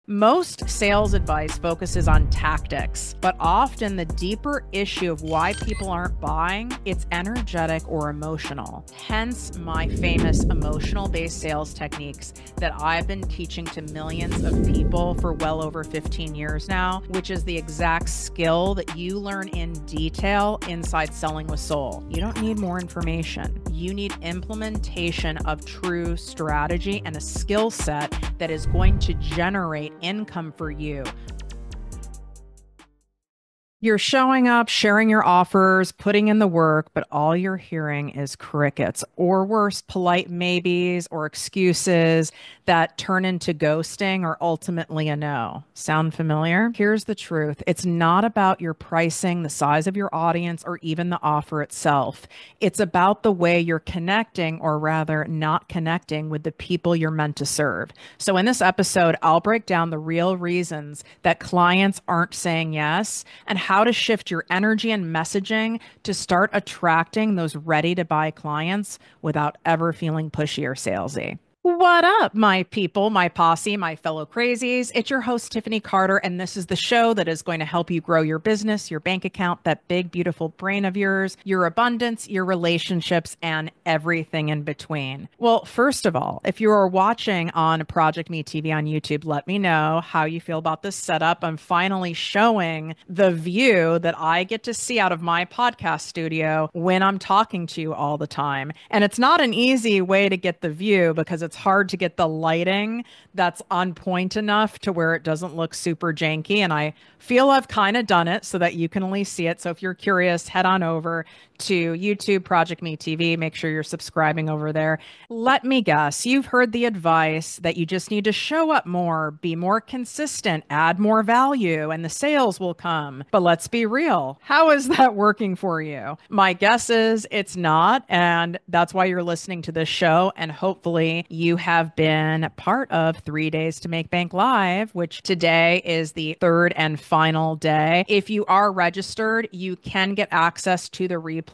Most sales advice focuses on tactics, but often the deeper issue of why people aren't buying, it's energetic or emotional. Hence my famous emotional-based sales techniques that I've been teaching to millions of people for well over 15 years now, which is the exact skill that you learn in detail inside Selling with Soul. You don't need more information. You need implementation of true strategy and a skill set that is going to generate income for you. You're showing up, sharing your offers, putting in the work, but all you're hearing is crickets, or worse, polite maybes or excuses that turn into ghosting or ultimately a no. Sound familiar? Here's the truth. It's not about your pricing, the size of your audience, or even the offer itself. It's about the way you're connecting, or rather not connecting, with the people you're meant to serve. So in this episode, I'll break down the real reasons that clients aren't saying yes and how to shift your energy and messaging to start attracting those ready to buy clients without ever feeling pushy or salesy. What up, my people, my posse, my fellow crazies? It's your host, Tiffany Carter, and this is the show that is going to help you grow your business, your bank account, that big, beautiful brain of yours, your abundance, your relationships, and everything in between. Well, first of all, if you are watching on ProjectME TV on YouTube, let me know how you feel about this setup. I'm finally showing the view that I get to see out of my podcast studio when I'm talking to you all the time. And it's not an easy way to get the view because it's hard to get the lighting that's on point enough to where it doesn't look super janky. And I feel I've kind of done it so that you can at least see it. So if you're curious, head on over to YouTube, ProjectME TV. Make sure you're subscribing over there. Let me guess, you've heard the advice that you just need to show up more, be more consistent, add more value, and the sales will come. But let's be real. How is that working for you? My guess is it's not. And that's why you're listening to this show. And hopefully you have been part of 3 Days to Make Bank Live, which today is the third and final day. If you are registered, you can get access to the replay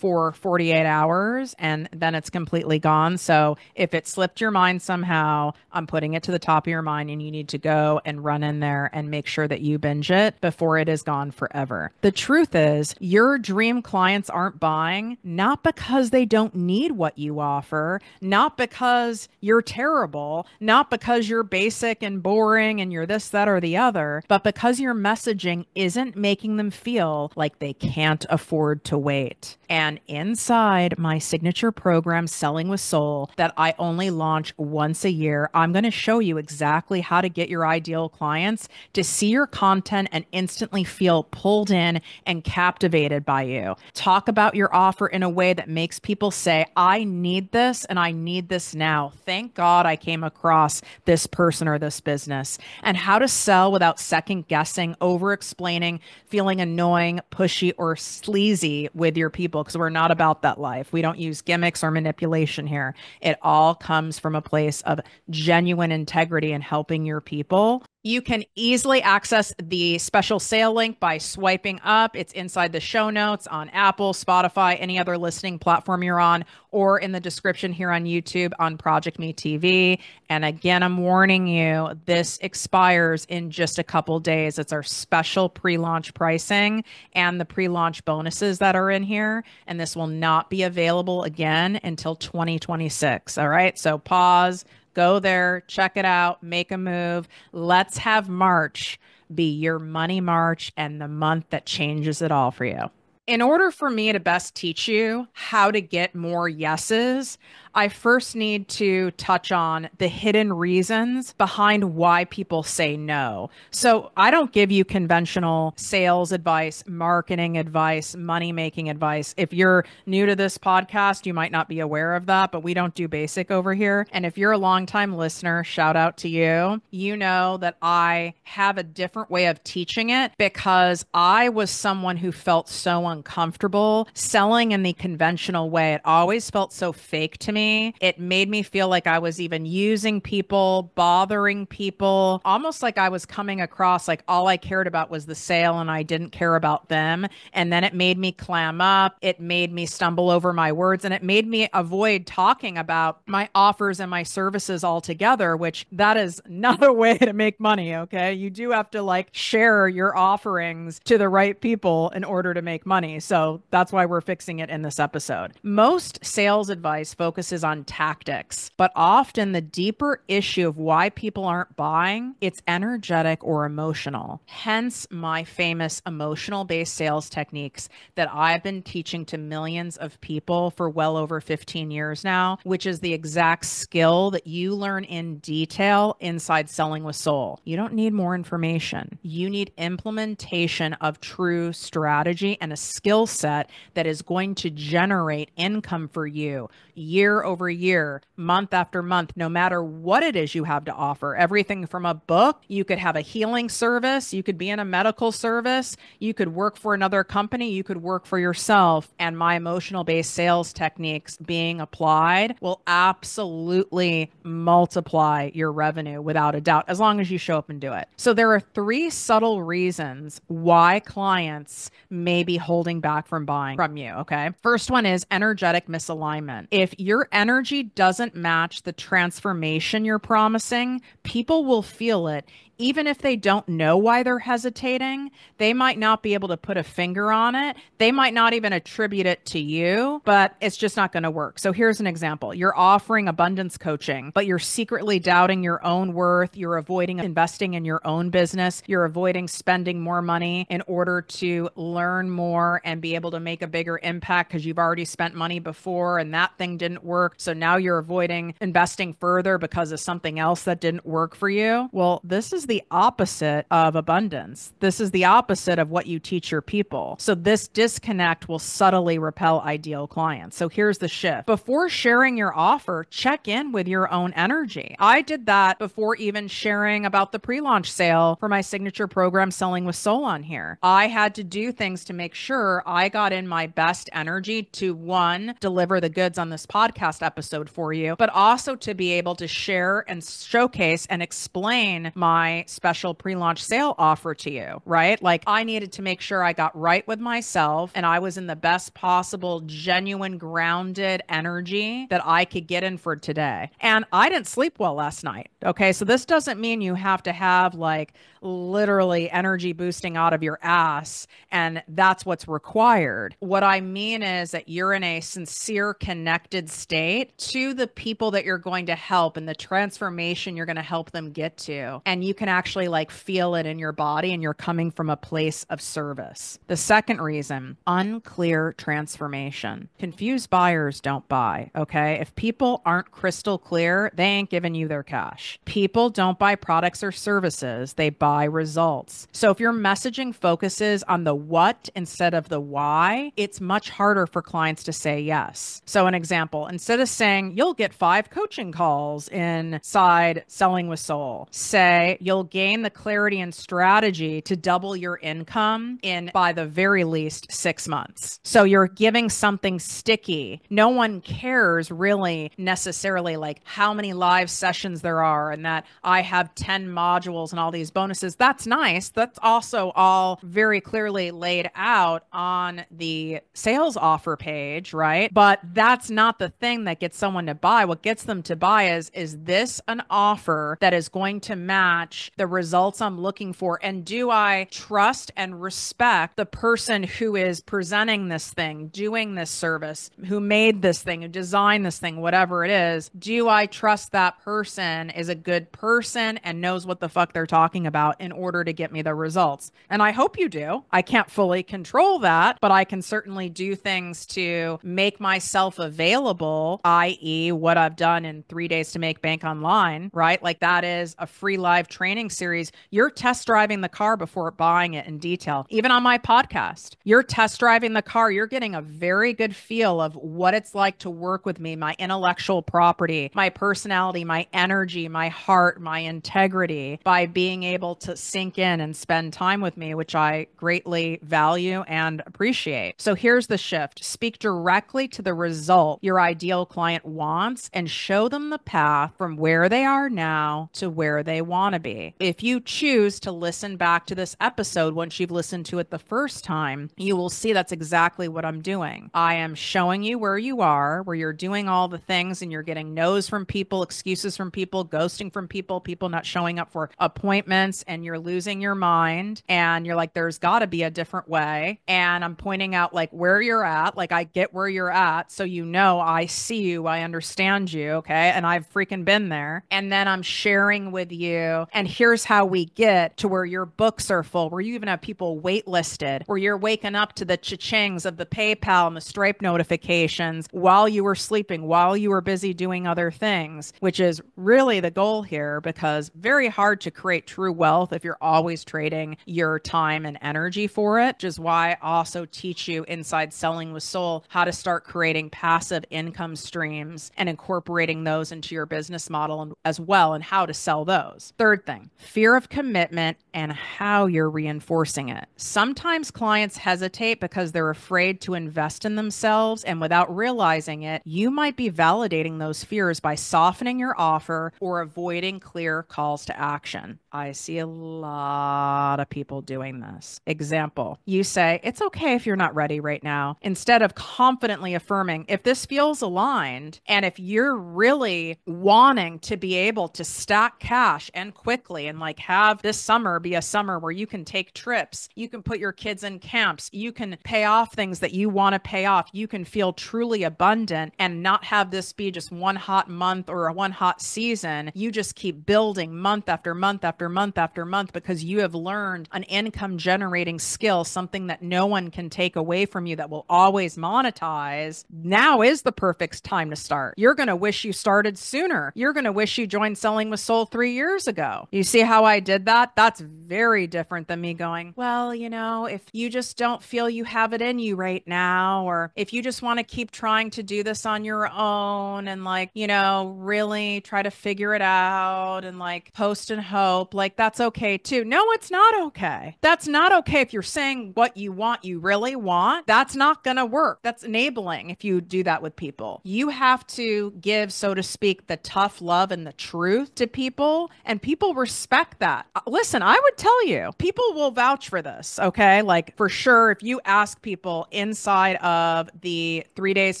for 48 hours and then it's completely gone. So if it slipped your mind somehow, I'm putting it to the top of your mind and you need to go and run in there and make sure that you binge it before it is gone forever. The truth is, your dream clients aren't buying, not because they don't need what you offer, not because you're terrible, not because you're basic and boring and you're this, that, or the other, but because your messaging isn't making them feel like they can't afford to wait. And inside my signature program, Selling with Soul, that I only launch once a year, I'm going to show you exactly how to get your ideal clients to see your content and instantly feel pulled in and captivated by you. Talk about your offer in a way that makes people say, I need this and I need this now. Thank God I came across this person or this business. And how to sell without second guessing, over explaining, feeling annoying, pushy, or sleazy with your people, because we're not about that life. We don't use gimmicks or manipulation here. It all comes from a place of genuine integrity and helping your people. You can easily access the special sale link by swiping up. It's inside the show notes on Apple, Spotify, any other listening platform you're on, or in the description here on YouTube on ProjectME TV. And again, I'm warning you, this expires in just a couple days. It's our special pre-launch pricing and the pre-launch bonuses that are in here. And this will not be available again until 2026. All right, so pause. Go there, check it out, make a move. Let's have March be your money March and the month that changes it all for you. In order for me to best teach you how to get more yeses, I first need to touch on the hidden reasons behind why people say no. So I don't give you conventional sales advice, marketing advice, money-making advice. If you're new to this podcast, you might not be aware of that, but we don't do basic over here. And if you're a longtime listener, shout out to you. You know that I have a different way of teaching it because I was someone who felt so uncomfortable selling in the conventional way. It always felt so fake to me. It made me feel like I was even using people, bothering people, almost like I was coming across like all I cared about was the sale and I didn't care about them. And then it made me clam up. It made me stumble over my words, and it made me avoid talking about my offers and my services altogether, which that is not a way to make money. Okay. You do have to like share your offerings to the right people in order to make money. So that's why we're fixing it in this episode. Most sales advice focuses on tactics, but often the deeper issue of why people aren't buying, it's energetic or emotional. Hence my famous emotional-based sales techniques that I've been teaching to millions of people for well over 15 years now, which is the exact skill that you learn in detail inside Selling with Soul. You don't need more information. You need implementation of true strategy and a skill set that is going to generate income for you year over year, month after month, no matter what it is you have to offer. Everything from a book, you could have a healing service, you could be in a medical service, you could work for another company, you could work for yourself. And my emotional-based sales techniques being applied will absolutely multiply your revenue without a doubt, as long as you show up and do it. So there are 3 subtle reasons why clients may be holding back from buying from you, okay? First one is energetic misalignment. If your energy doesn't match the transformation you're promising, people will feel it. Even if they don't know why they're hesitating, they might not be able to put a finger on it. They might not even attribute it to you, but it's just not going to work. So here's an example. You're offering abundance coaching, but you're secretly doubting your own worth. You're avoiding investing in your own business. You're avoiding spending more money in order to learn more and be able to make a bigger impact because you've already spent money before and that thing didn't work. So now you're avoiding investing further because of something else that didn't work for you. Well, this is the opposite of abundance. This is the opposite of what you teach your people. So this disconnect will subtly repel ideal clients. So here's the shift. Before sharing your offer, check in with your own energy. I did that before even sharing about the pre-launch sale for my signature program, Selling with Soul, on here. I had to do things to make sure I got in my best energy to, one, deliver the goods on this podcast episode for you, but also to be able to share and showcase and explain my special pre-launch sale offer to you, right? Like I needed to make sure I got right with myself and I was in the best possible, genuine, grounded energy that I could get in for today. And I didn't sleep well last night. Okay. So this doesn't mean you have to have like literally energy boosting out of your ass and that's what's required. What I mean is that you're in a sincere, connected state to the people that you're going to help and the transformation you're going to help them get to. And you can actually like feel it in your body and you're coming from a place of service. The second reason, unclear transformation. Confused buyers don't buy, okay? If people aren't crystal clear, they ain't giving you their cash. People don't buy products or services, they buy results. So if your messaging focuses on the what instead of the why, it's much harder for clients to say yes. So an example, instead of saying you'll get 5 coaching calls inside Selling with Soul, say you'll gain the clarity and strategy to double your income in by the very least 6 months. So you're giving something sticky. No one cares really necessarily like how many live sessions there are and that I have 10 modules and all these bonuses. That's nice. That's also all very clearly laid out on the sales offer page, right? But that's not the thing that gets someone to buy. What gets them to buy is this an offer that is going to match the results I'm looking for? And do I trust and respect the person who is presenting this thing, doing this service, who made this thing, who designed this thing, whatever it is? Do I trust that person is a good person and knows what the fuck they're talking about in order to get me the results? And I hope you do. I can't fully control that, but I can certainly do things to make myself available, i.e. what I've done in 3 days to make bank online, right? Like that is a free live training series. You're test driving the car before buying it in detail. Even on my podcast, you're test driving the car. You're getting a very good feel of what it's like to work with me, my intellectual property, my personality, my energy, my heart, my integrity, by being able to sink in and spend time with me, which I greatly value and and appreciate. So here's the shift. Speak directly to the result your ideal client wants and show them the path from where they are now to where they want to be. If you choose to listen back to this episode once you've listened to it the first time, you will see that's exactly what I'm doing. I am showing you where you are, where you're doing all the things and you're getting no's from people, excuses from people, ghosting from people, people not showing up for appointments, and you're losing your mind and you're like, there's got to be a different way. And I'm pointing out like where you're at. Like I get where you're at. So, you know, I see you, I understand you. Okay. And I've freaking been there. And then I'm sharing with you. And here's how we get to where your books are full, where you even have people waitlisted, where you're waking up to the cha-chings of the PayPal and the Stripe notifications while you were sleeping, while you were busy doing other things, which is really the goal here, because very hard to create true wealth if you're always trading your time and energy for it, which is why I also teach you inside Selling with Soul how to start creating passive income streams and incorporating those into your business model as well, and how to sell those. Third thing, fear of commitment and how you're reinforcing it. Sometimes clients hesitate because they're afraid to invest in themselves, and without realizing it, you might be validating those fears by softening your offer or avoiding clear calls to action. I see a lot of people doing this. Example, you say, it's okay if you're not ready right now, instead of confidently affirming, if this feels aligned, and if you're really wanting to be able to stack cash and quickly and like have this summer be a summer where you can take trips, you can put your kids in camps, you can pay off things that you want to pay off, you can feel truly abundant and not have this be just one hot month or one hot season. You just keep building month after month after month after month because you have learned an income generating skill, something that no one can take away from you, that will always monetize. Now is the perfect time to start. You're going to wish you started sooner. You're going to wish you joined Selling with Soul 3 years ago. You see how I did that? That's very different than me going, well, you know, if you just don't feel you have it in you right now, or if you just want to keep trying to do this on your own and like, you know, really try to figure it out and like post and hope, like that's okay too. No, it's not okay. That's not okay. If you're saying what you want, you really want, that's not going to work. That's enabling if you do that with people. You have to give, so to speak, the tough love and the truth to people, and people respect that. Listen, I would tell you, people will vouch for this, okay? Like for sure, if you ask people inside of the 3 Days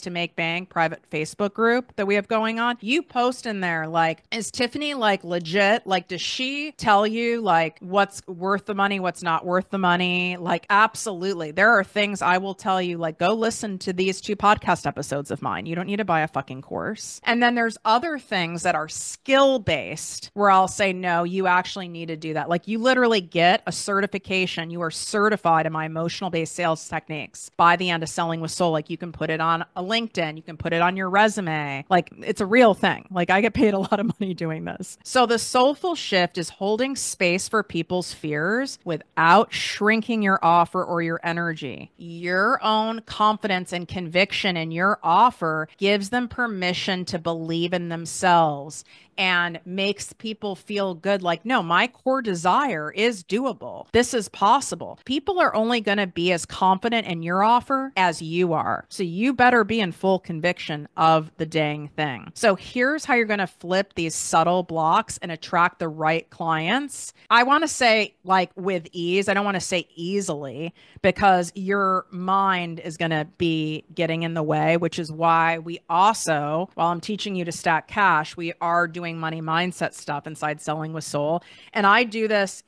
to Make Bank private Facebook group that we have going on, you post in there like, is Tiffany like legit? Like, does she tell you like what's worth the money, what's not worth the money? Like, absolutely. There are things I will tell you, like, go listen to these 2 podcast episodes of mine. You don't need to buy a fucking course. And then there's other things that are skill based where I'll say, no, you actually need to do that. Like, you literally get a certification. You are certified in my emotional based sales techniques by the end of Selling with Soul. Like, you can put it on a LinkedIn, you can put it on your resume. Like, it's a real thing. Like, I get paid a lot of money doing this. So the soulful shift is holding space for people's fears without shrinking your offer or your energy. Your own confidence and conviction in your offer gives them permission to believe in themselves and makes people feel good. Like, no, my core desire is doable. This is possible. People are only going to be as confident in your offer as you are. So you better be in full conviction of the dang thing. So here's how you're going to flip these subtle blocks and attract the right clients. I want to say like with ease. I don't want to say easily, because your mind is going to be getting in the way, which is why we also, while I'm teaching you to stack cash, we are doing money mindset stuff inside Selling with Soul. And I do this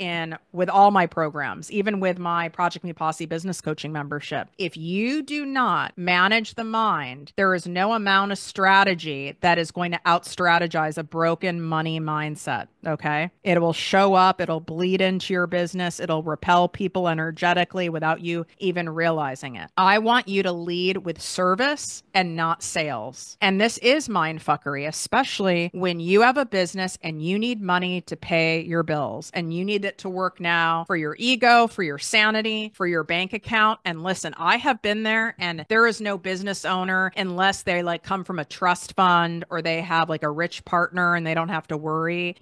with all my programs, even with my ProjectME Posse business coaching membership. If you do not manage the mind, there is no amount of strategy that is going to out strategize a broken money mindset. Okay. It will show up. It'll bleed into your business. It'll repel people energetically without you even realizing it. I want you to lead with service and not sales. And this is mind fuckery, especially when you have a business and you need money to pay your bills and you need it to work now for your ego, for your sanity, for your bank account. And listen, I have been there, and there is no business owner unless they like come from a trust fund or they have like a rich partner and they don't have to worry.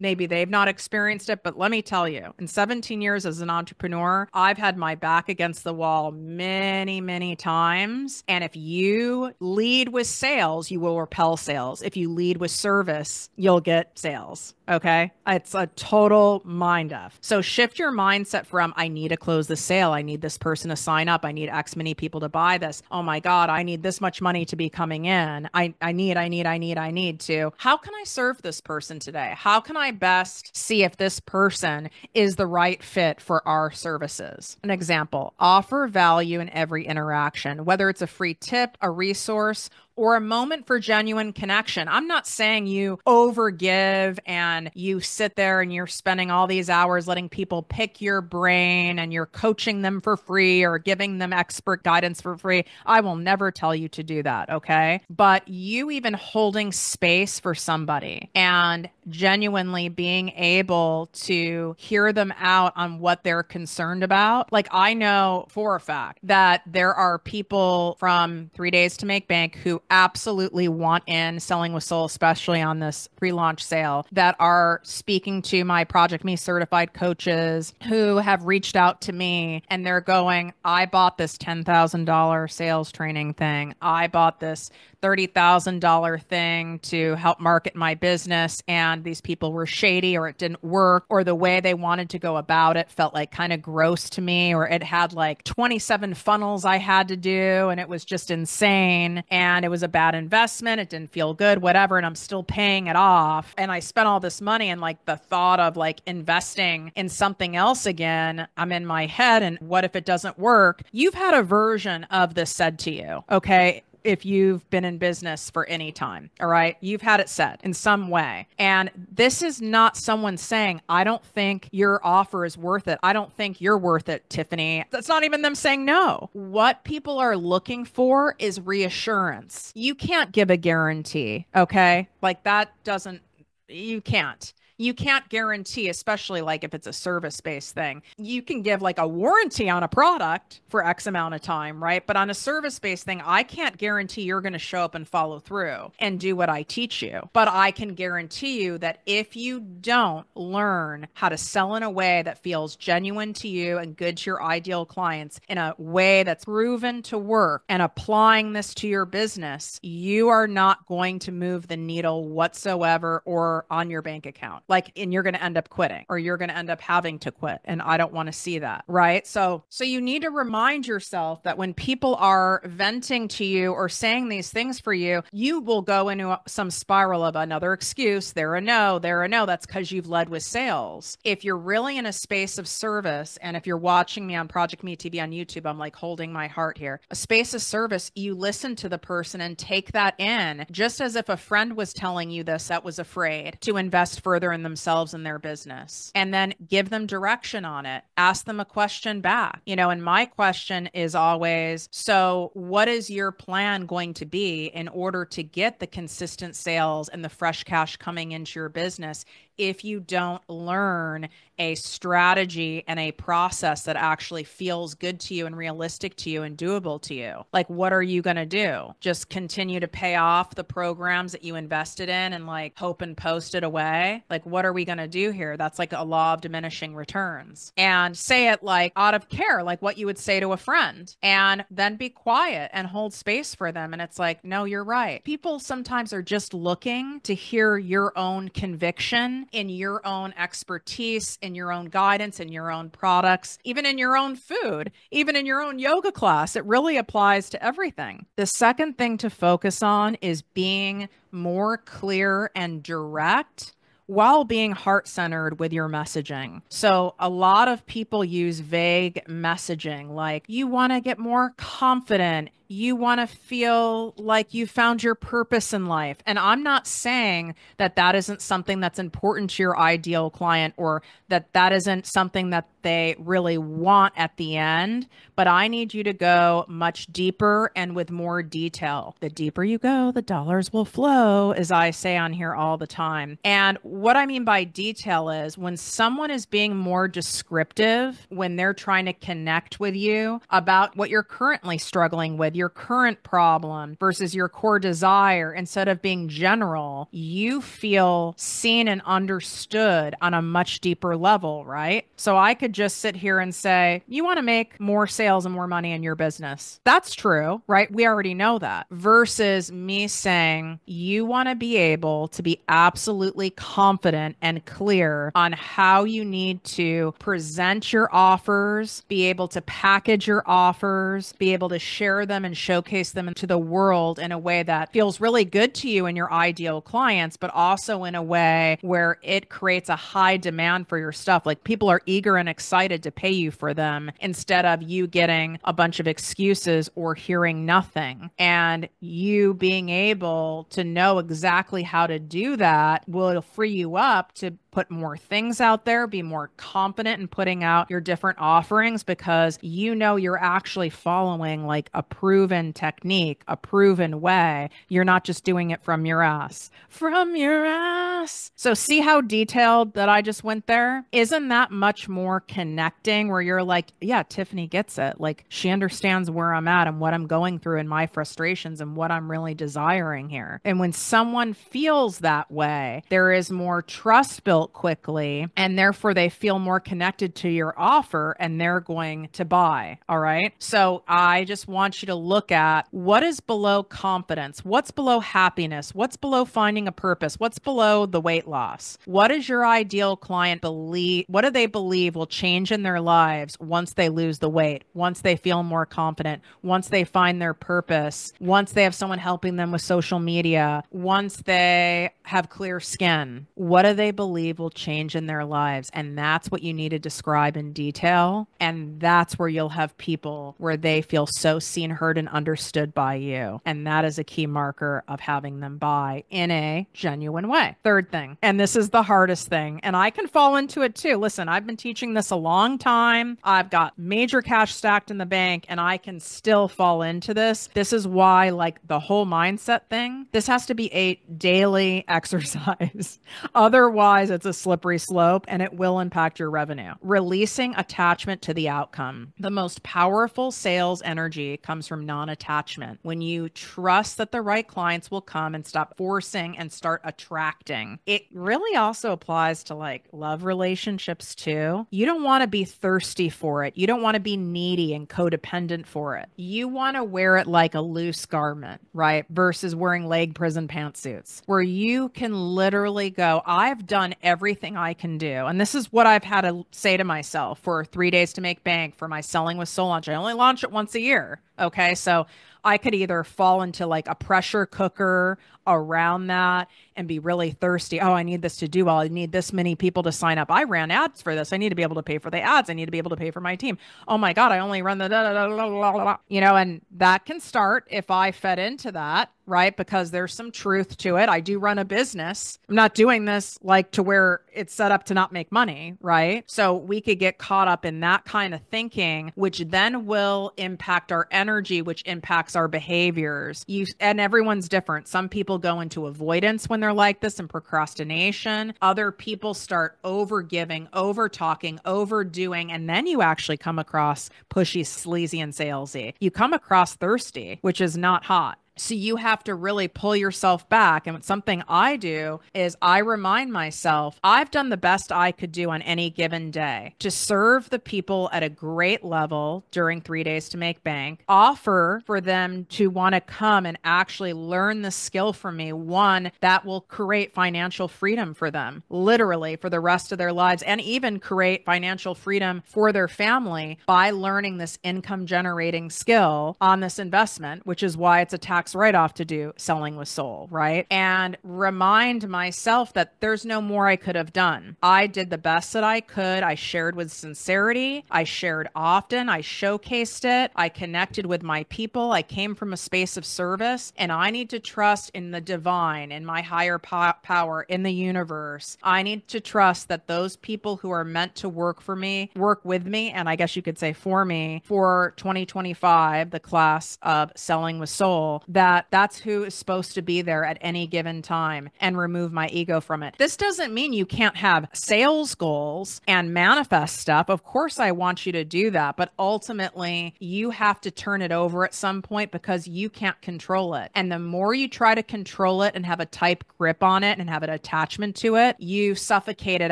Maybe they've not experienced it, but let me tell you, in 17 years as an entrepreneur, I've had my back against the wall many, many times. And if you lead with sales, you will repel sales. If you lead with service, you'll get sales. Okay. It's a total mind F. So shift your mindset from, I need to close the sale. I need this person to sign up. I need X many people to buy this. Oh my God, I need this much money to be coming in. I need to. How can I serve this person today? How can I best see if this person is the right fit for our services? An example, offer value in every interaction, whether it's a free tip, a resource, or a moment for genuine connection. I'm not saying you overgive and you sit there and you're spending all these hours letting people pick your brain and you're coaching them for free or giving them expert guidance for free. I will never tell you to do that, okay? But you even holding space for somebody and genuinely being able to hear them out on what they're concerned about. Like, I know for a fact that there are people from 3 Days to Make Bank who absolutely want in selling with soul, especially on this pre-launch sale, that are speaking to my ProjectME certified coaches who have reached out to me and they're going, I bought this $10,000 sales training thing. I bought this $30,000 thing to help market my business, and these people were shady, or it didn't work, or the way they wanted to go about it felt like kind of gross to me, or it had like 27 funnels I had to do and it was just insane and it was a bad investment. It didn't feel good, whatever, and I'm still paying it off. And I spent all this money, and like the thought of like investing in something else again, I'm in my head, and what if it doesn't work? You've had a version of this said to you, okay? If you've been in business for any time, all right, you've had it said in some way. And this is not someone saying, I don't think your offer is worth it. I don't think you're worth it, Tiffany. That's not even them saying no. What people are looking for is reassurance. You can't give a guarantee, okay? Like that doesn't, you can't. You can't guarantee, especially like if it's a service-based thing. You can give like a warranty on a product for X amount of time, right? But on a service-based thing, I can't guarantee you're going to show up and follow through and do what I teach you. But I can guarantee you that if you don't learn how to sell in a way that feels genuine to you and good to your ideal clients, in a way that's proven to work, and applying this to your business, you are not going to move the needle whatsoever or on your bank account. And you're going to end up quitting, or you're going to end up having to quit. And I don't want to see that. Right. So you need to remind yourself that when people are venting to you or saying these things for you, you will go into some spiral of another excuse. They're a no. That's because you've led with sales. If you're really in a space of service, and if you're watching me on ProjectME TV on YouTube, I'm like holding my heart here. A space of service, you listen to the person and take that in, just as if a friend was telling you this that was afraid to invest further in themselves and their business, and then give them direction on it. Ask them a question back, and my question is always, so what is your plan going to be in order to get the consistent sales and the fresh cash coming into your business if you don't learn a strategy and a process that actually feels good to you and realistic to you and doable to you? Like, what are you going to do? Just continue to pay off the programs that you invested in and like hope and post it away? Like, what are we going to do here? That's like a law of diminishing returns. And say it like out of care, like what you would say to a friend, and then be quiet and hold space for them. And it's like, no, you're right. People sometimes are just looking to hear your own conviction in your own expertise, in your own guidance, in your own products, even in your own food, even in your own yoga class. It really applies to everything. The second thing to focus on is being more clear and direct while being heart-centered with your messaging. So a lot of people use vague messaging, like, you want to get more confident, You want to feel like you found your purpose in life. And I'm not saying that that isn't something that's important to your ideal client, or that that isn't something that they really want at the end, but I need you to go much deeper and with more detail. The deeper you go, the dollars will flow, as I say on here all the time. And what I mean by detail is when someone is being more descriptive, when they're trying to connect with you about what you're currently struggling with, your current problem versus your core desire, instead of being general, you feel seen and understood on a much deeper level, right? So I could just sit here and say, you want to make more sales and more money in your business. That's true, right? We already know that. Versus me saying, you want to be able to be absolutely confident and clear on how you need to present your offers, be able to package your offers, be able to share them and showcase them into the world in a way that feels really good to you and your ideal clients, but also in a way where it creates a high demand for your stuff. Like people are eager and excited to pay you for them instead of you getting a bunch of excuses or hearing nothing. And you being able to know exactly how to do that will free you up to put more things out there, be more confident in putting out your different offerings, because you know you're actually following like a proven technique, a proven way. You're not just doing it from your ass. From your ass. So see how detailed that I just went there? Isn't that much more connecting, where you're like, yeah, Tiffany gets it. Like she understands where I'm at and what I'm going through and my frustrations and what I'm really desiring here. And when someone feels that way, there is more trust built quickly, and therefore they feel more connected to your offer and they're going to buy. All right. So I just want you to look at what is below confidence, what's below happiness, what's below finding a purpose, what's below the weight loss. What does your ideal client believe? What do they believe will change in their lives once they lose the weight, once they feel more confident, once they find their purpose, once they have someone helping them with social media, once they have clear skin? What do they believe will change in their lives? And that's what you need to describe in detail. And that's where you'll have people where they feel so seen, heard, and understood by you. And that is a key marker of having them buy in a genuine way. Third thing, and this is the hardest thing, and I can fall into it too. Listen, I've been teaching this a long time. I've got major cash stacked in the bank, and I can still fall into this. This is why, like the whole mindset thing, this has to be a daily exercise. Otherwise, it's a slippery slope and it will impact your revenue. Releasing attachment to the outcome. The most powerful sales energy comes from non-attachment. When you trust that the right clients will come and stop forcing and start attracting. It really also applies to like love relationships too. You don't want to be thirsty for it. You don't want to be needy and codependent for it. You want to wear it like a loose garment, right? Versus wearing leg prison pantsuits, where you can literally go, I've done everything I can do. And this is what I've had to say to myself for 3 days to make bank, for my selling with soul launch. I only launch it once a year. Okay. So I could either fall into like a pressure cooker around that and be really thirsty. Oh, I need this to do well. I need this many people to sign up. I ran ads for this. I need to be able to pay for the ads. I need to be able to pay for my team. Oh my God, I only run the da, da, da, da, da, da, da. You know, and that can start if I fed into that, right? Because there's some truth to it. I do run a business. I'm not doing this like to where it's set up to not make money, right? So we could get caught up in that kind of thinking, which then will impact our energy, which impacts our behaviors. And everyone's different. Some people go into avoidance when they're like this and procrastination. Other people start over giving, over talking, overdoing, and then you actually come across pushy, sleazy, and salesy. You come across thirsty, which is not hot. So you have to really pull yourself back. And something I do is I remind myself, I've done the best I could do on any given day to serve the people at a great level during 3 days to make bank, offer for them to want to come and actually learn the skill from me. One that will create financial freedom for them, literally for the rest of their lives, and even create financial freedom for their family by learning this income generating skill on this investment, which is why it's a tax tax write-off to do selling with soul, right? And remind myself that there's no more I could have done. I did the best that I could. I shared with sincerity. I shared often. I showcased it. I connected with my people. I came from a space of service, and I need to trust in the divine, in my higher power, in the universe. I need to trust that those people who are meant to work for me, work with me, and I guess you could say for me, for 2025, the class of Selling with Soul, that's who is supposed to be there at any given time, and remove my ego from it. This doesn't mean you can't have sales goals and manifest stuff. Of course, I want you to do that, but ultimately you have to turn it over at some point because you can't control it. And the more you try to control it and have a tight grip on it and have an attachment to it, you suffocate it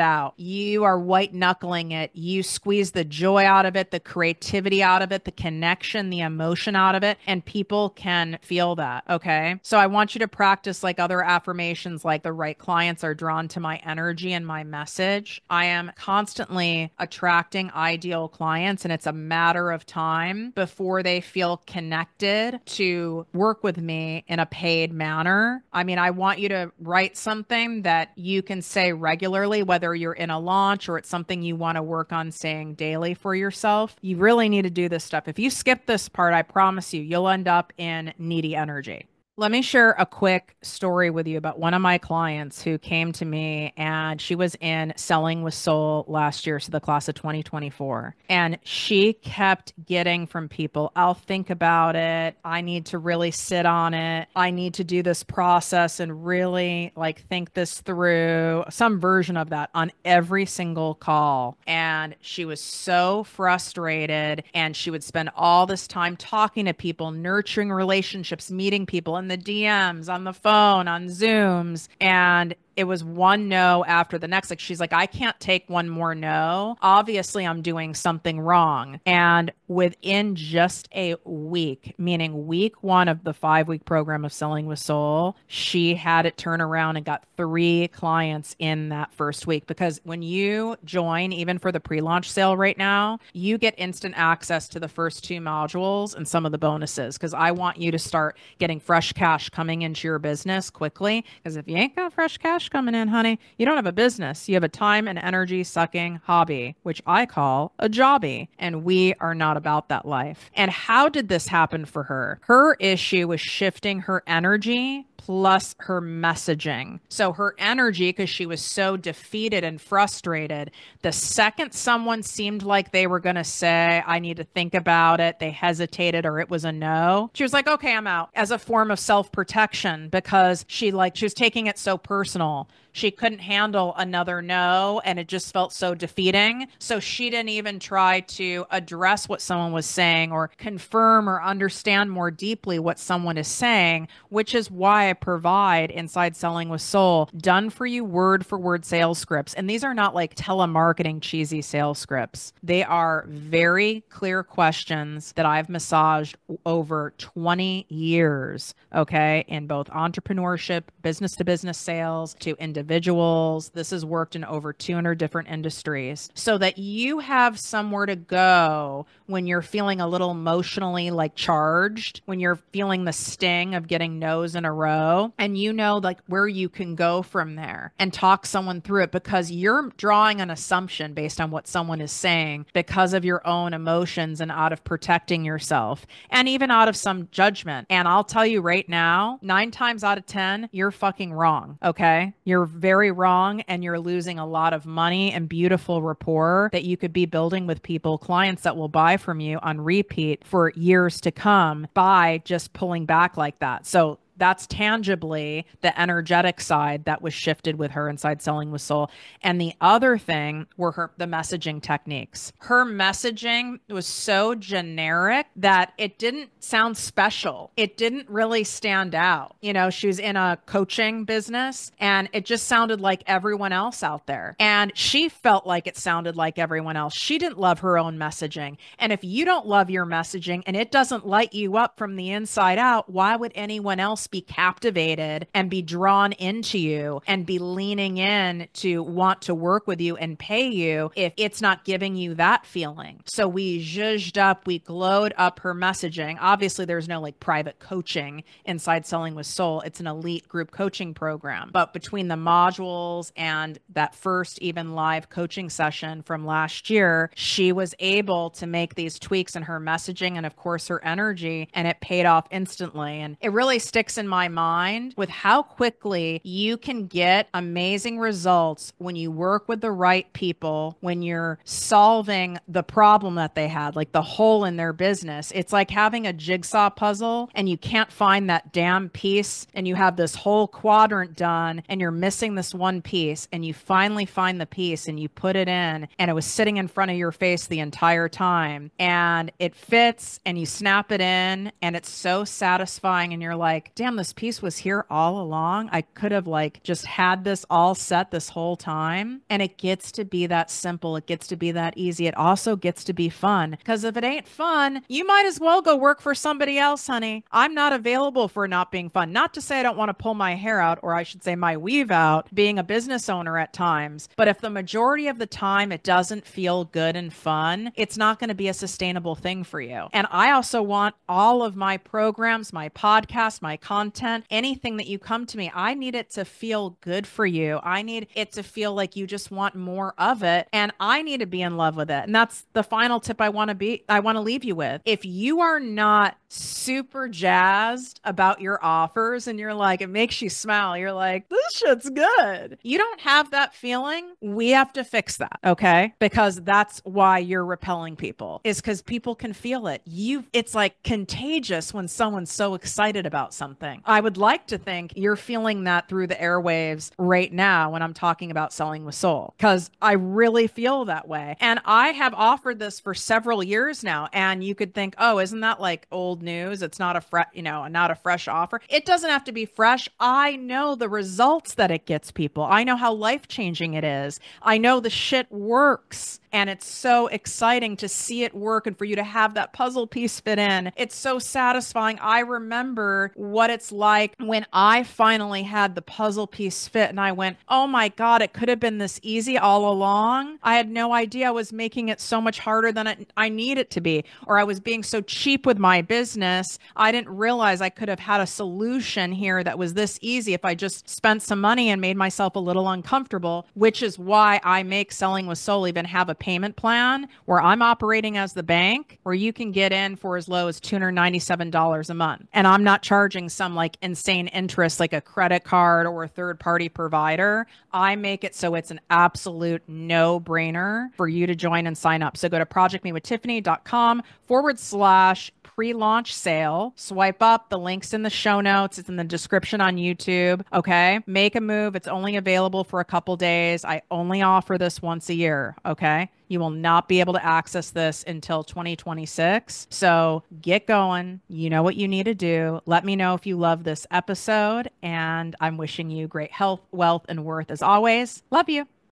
out. You are white knuckling it. You squeeze the joy out of it, the creativity out of it, the connection, the emotion out of it, and people can feel that. Okay. So I want you to practice like other affirmations, like the right clients are drawn to my energy and my message. I am constantly attracting ideal clients, and it's a matter of time before they feel connected to work with me in a paid manner. I mean, I want you to write something that you can say regularly, whether you're in a launch or it's something you want to work on saying daily for yourself. You really need to do this stuff. If you skip this part, I promise you, you'll end up in needy energy. Let me share a quick story with you about one of my clients who came to me, and she was in Selling with Soul last year, so the class of 2024. And she kept getting from people, I'll think about it. I need to really sit on it. I need to do this process and really like think this through, some version of that on every single call. And she was so frustrated, and she would spend all this time talking to people, nurturing relationships, meeting people in the DMs, on the phone, on Zooms. And it was one no after the next. Like, she's like, I can't take one more no. Obviously, I'm doing something wrong. And within just a week, meaning week one of the 5-week program of Selling with Soul, she had it turn around and got 3 clients in that first week. Because when you join, even for the pre-launch sale right now, you get instant access to the first 2 modules and some of the bonuses. Because I want you to start getting fresh cash coming into your business quickly. Because if you ain't got fresh cash coming in, honey, you don't have a business. You have a time and energy sucking hobby, which I call a jobby. And we are not about that life. And how did this happen for her? Her issue was shifting her energy plus her messaging. So her energy, because she was so defeated and frustrated, the second someone seemed like they were going to say, I need to think about it, they hesitated or it was a no, she was like, okay, I'm out, as a form of self-protection, because she was taking it so personal. She couldn't handle another no, and it just felt so defeating. So she didn't even try to address what someone was saying or confirm or understand more deeply what someone is saying, which is why I provide inside Selling with Soul done for you word for word sales scripts. And these are not like telemarketing cheesy sales scripts. They are very clear questions that I've massaged over 20 years, okay, in both entrepreneurship, business to business sales, to individuals. This has worked in over 200 different industries, so that you have somewhere to go when you're feeling a little emotionally like charged, when you're feeling the sting of getting no's in a row, and you know like where you can go from there and talk someone through it, because you're drawing an assumption based on what someone is saying because of your own emotions and out of protecting yourself and even out of some judgment. And I'll tell you right now, 9 times out of 10, you're fucking wrong. Okay. You're very wrong, and you're losing a lot of money and beautiful rapport that you could be building with people, clients that will buy from you on repeat for years to come by just pulling back like that. So that's tangibly the energetic side that was shifted with her inside Selling with Soul. And the other thing were the messaging techniques. Her messaging was so generic that it didn't sound special. It didn't really stand out. You know, she was in a coaching business, and it just sounded like everyone else out there. And she felt like it sounded like everyone else. She didn't love her own messaging. And if you don't love your messaging and it doesn't light you up from the inside out, why would anyone else just be captivated and be drawn into you and be leaning in to want to work with you and pay you if it's not giving you that feeling? So we zhuzhed up, we glowed up her messaging. Obviously, there's no like private coaching inside Selling with Soul. It's an elite group coaching program. But between the modules and that first even live coaching session from last year, she was able to make these tweaks in her messaging and, of course, her energy, and it paid off instantly. And it really sticks in my mind with how quickly you can get amazing results when you work with the right people, when you're solving the problem that they had, like the hole in their business. It's like having a jigsaw puzzle and you can't find that damn piece, and you have this whole quadrant done and you're missing this one piece, and you finally find the piece and you put it in, and it was sitting in front of your face the entire time, and it fits, and you snap it in, and it's so satisfying, and you're like, damn, this piece was here all along. I could have like just had this all set this whole time. And it gets to be that simple. It gets to be that easy. It also gets to be fun, because if it ain't fun, you might as well go work for somebody else, honey. I'm not available for not being fun. Not to say I don't want to pull my hair out, or I should say my weave out, being a business owner at times. But if the majority of the time it doesn't feel good and fun, it's not going to be a sustainable thing for you. And I also want all of my programs, my podcasts, my content, anything that you come to me, I need it to feel good for you. I need it to feel like you just want more of it. And I need to be in love with it. And that's the final tip I want to leave you with. If you are not super jazzed about your offers and you're like, it makes you smile, you're like, this shit's good, you don't have that feeling, we have to fix that. Okay. Because that's why you're repelling people, is because people can feel it. It's like contagious when someone's so excited about something. I would like to think you're feeling that through the airwaves right now when I'm talking about Selling with Soul, because I really feel that way. And I have offered this for several years now. And you could think, oh, isn't that like old news? It's not not a fresh offer. It doesn't have to be fresh. I know the results that it gets people. I know how life-changing it is. I know the shit works. And it's so exciting to see it work and for you to have that puzzle piece fit in. It's so satisfying. I remember what it's like when I finally had the puzzle piece fit and I went, oh my God, it could have been this easy all along. I had no idea I was making it so much harder than I need it to be, or I was being so cheap with my business. I didn't realize I could have had a solution here that was this easy if I just spent some money and made myself a little uncomfortable, which is why I make Selling with Soul even have a payment plan where I'm operating as the bank, where you can get in for as low as $297 a month. And I'm not charging some like insane interest like a credit card or a third party provider. I make it so it's an absolute no brainer for you to join and sign up. So go to projectmewithtiffany.com/pre-launch sale. Swipe up. The link's in the show notes. It's in the description on YouTube. Okay. Make a move. It's only available for a couple days. I only offer this once a year. Okay. You will not be able to access this until 2026. So get going. You know what you need to do. Let me know if you love this episode. And I'm wishing you great health, wealth, and worth as always. Love you.